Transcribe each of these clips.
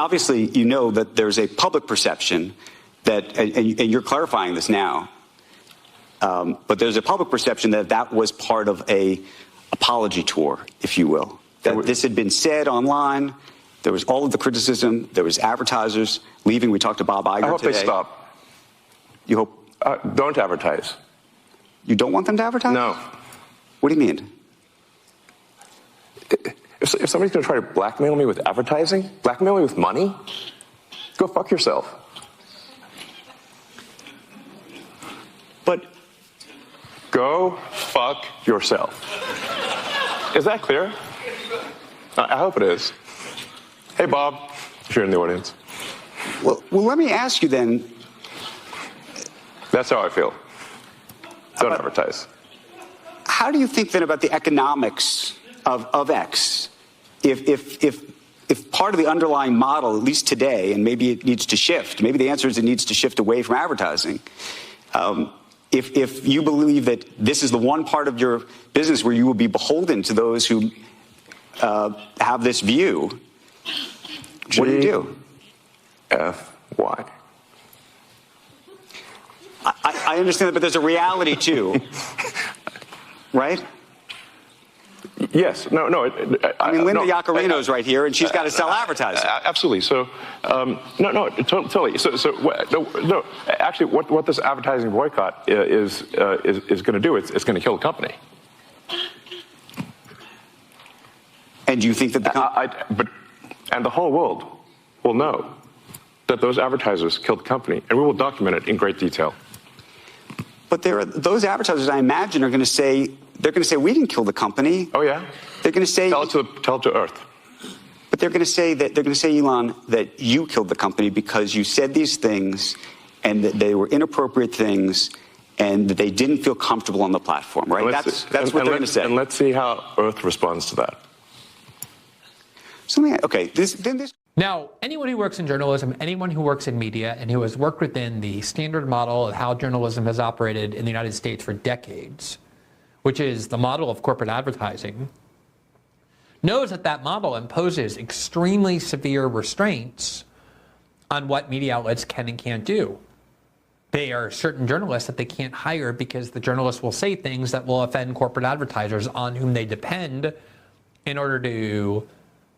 obviously you know that there's a public perception that, and you're clarifying this now, but there's a public perception that that was part of a apology tour, if you will. That this had been said online. There was all of the criticism. There was advertisers leaving. We talked to Bob Iger today. I hope they stop. You hope? Don't advertise. You don't want them to advertise? No. What do you mean? If somebody's going to try to blackmail me with advertising, blackmail me with money, go fuck yourself. But go fuck yourself. Is that clear? I hope it is. Hey, Bob, if you're in the audience. Well, let me ask you then. That's how I feel. Don't advertise. How do you think then about the economics of X? If part of the underlying model, at least today, and maybe it needs to shift, maybe the answer is it needs to shift away from advertising. If you believe that this is the one part of your business where you will be beholden to those who have this view, what do you do? F-Y. I understand that, but there's a reality too, right? Yes. No. I mean, Linda Yaccarino's right here, and she's got to sell advertising. Absolutely. So, totally. No. Actually, what this advertising boycott is going to do? It's going to kill the company. And do you think that and the whole world will know that those advertisers killed the company, and we will document it in great detail. But those advertisers, I imagine, are going to say, we didn't kill the company. Oh yeah. They're going to say, tell it to Earth. But they're going to say, Elon, that you killed the company because you said these things, and that they were inappropriate things, and that they didn't feel comfortable on the platform, right? That's what they're going to say. And let's see how Earth responds to that. Now, anyone who works in journalism, anyone who works in media, and who has worked within the standard model of how journalism has operated in the United States for decades, which is the model of corporate advertising, knows that that model imposes extremely severe restraints on what media outlets can and can't do. There are certain journalists that they can't hire because the journalists will say things that will offend corporate advertisers on whom they depend in order to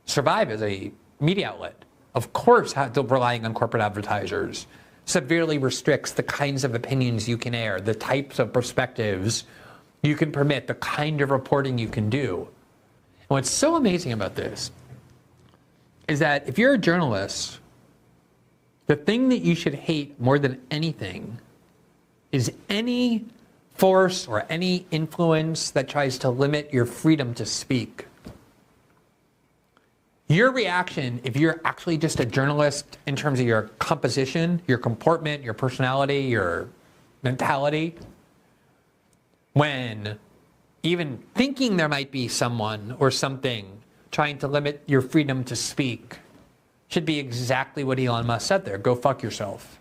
survive as a media outlet. Of course, relying on corporate advertisers severely restricts the kinds of opinions you can air, the types of perspectives you can permit, the kind of reporting you can do. And what's so amazing about this is that if you're a journalist, the thing that you should hate more than anything is any force or any influence that tries to limit your freedom to speak. Your reaction, if you're actually just a journalist in terms of your composition, your comportment, your personality, your mentality, when even thinking there might be someone or something trying to limit your freedom to speak, should be exactly what Elon Musk said there. Go fuck yourself.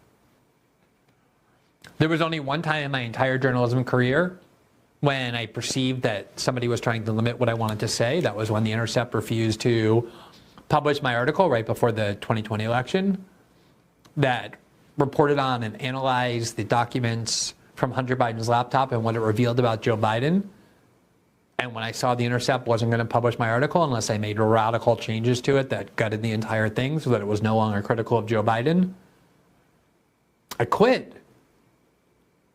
There was only one time in my entire journalism career when I perceived that somebody was trying to limit what I wanted to say. That was when The Intercept refused to published my article right before the 2020 election that reported on and analyzed the documents from Hunter Biden's laptop and what it revealed about Joe Biden. And when I saw The Intercept wasn't going to publish my article unless I made radical changes to it that gutted the entire thing so that it was no longer critical of Joe Biden, I quit.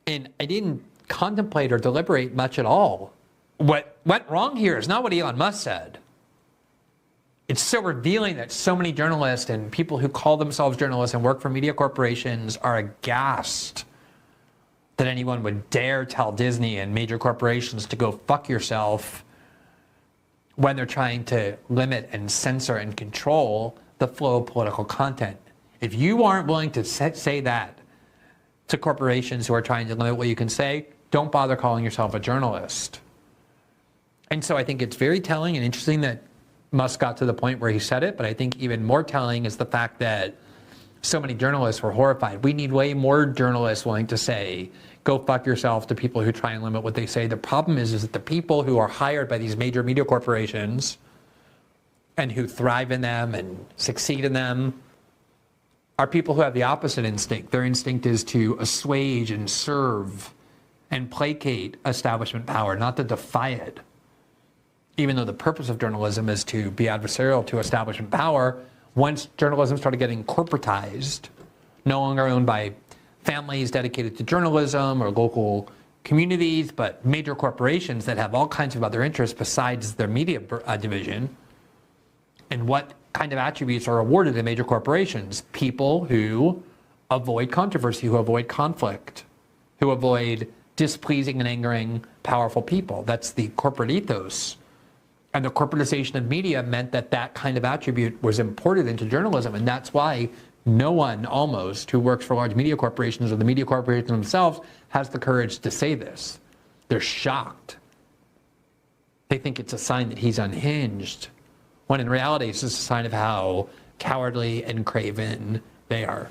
And I didn't contemplate or deliberate much at all. What went wrong here is not what Elon Musk said. It's so revealing that so many journalists and people who call themselves journalists and work for media corporations are aghast that anyone would dare tell Disney and major corporations to go fuck yourself when they're trying to limit and censor and control the flow of political content. If you aren't willing to say that to corporations who are trying to limit what you can say, don't bother calling yourself a journalist. And so I think it's very telling and interesting that Musk got to the point where he said it, but I think even more telling is the fact that so many journalists were horrified. We need way more journalists willing to say, go fuck yourself to people who try and limit what they say. The problem is that the people who are hired by these major media corporations and who thrive in them and succeed in them are people who have the opposite instinct. Their instinct is to assuage and serve and placate establishment power, not to defy it. Even though the purpose of journalism is to be adversarial to establishment power, once journalism started getting corporatized, no longer owned by families dedicated to journalism or local communities, but major corporations that have all kinds of other interests besides their media division, and what kind of attributes are awarded in major corporations? People who avoid controversy, who avoid conflict, who avoid displeasing and angering powerful people. That's the corporate ethos. And the corporatization of media meant that that kind of attribute was imported into journalism. And that's why no one almost who works for large media corporations or the media corporations themselves has the courage to say this. They're shocked. They think it's a sign that he's unhinged, when in reality it's just a sign of how cowardly and craven they are.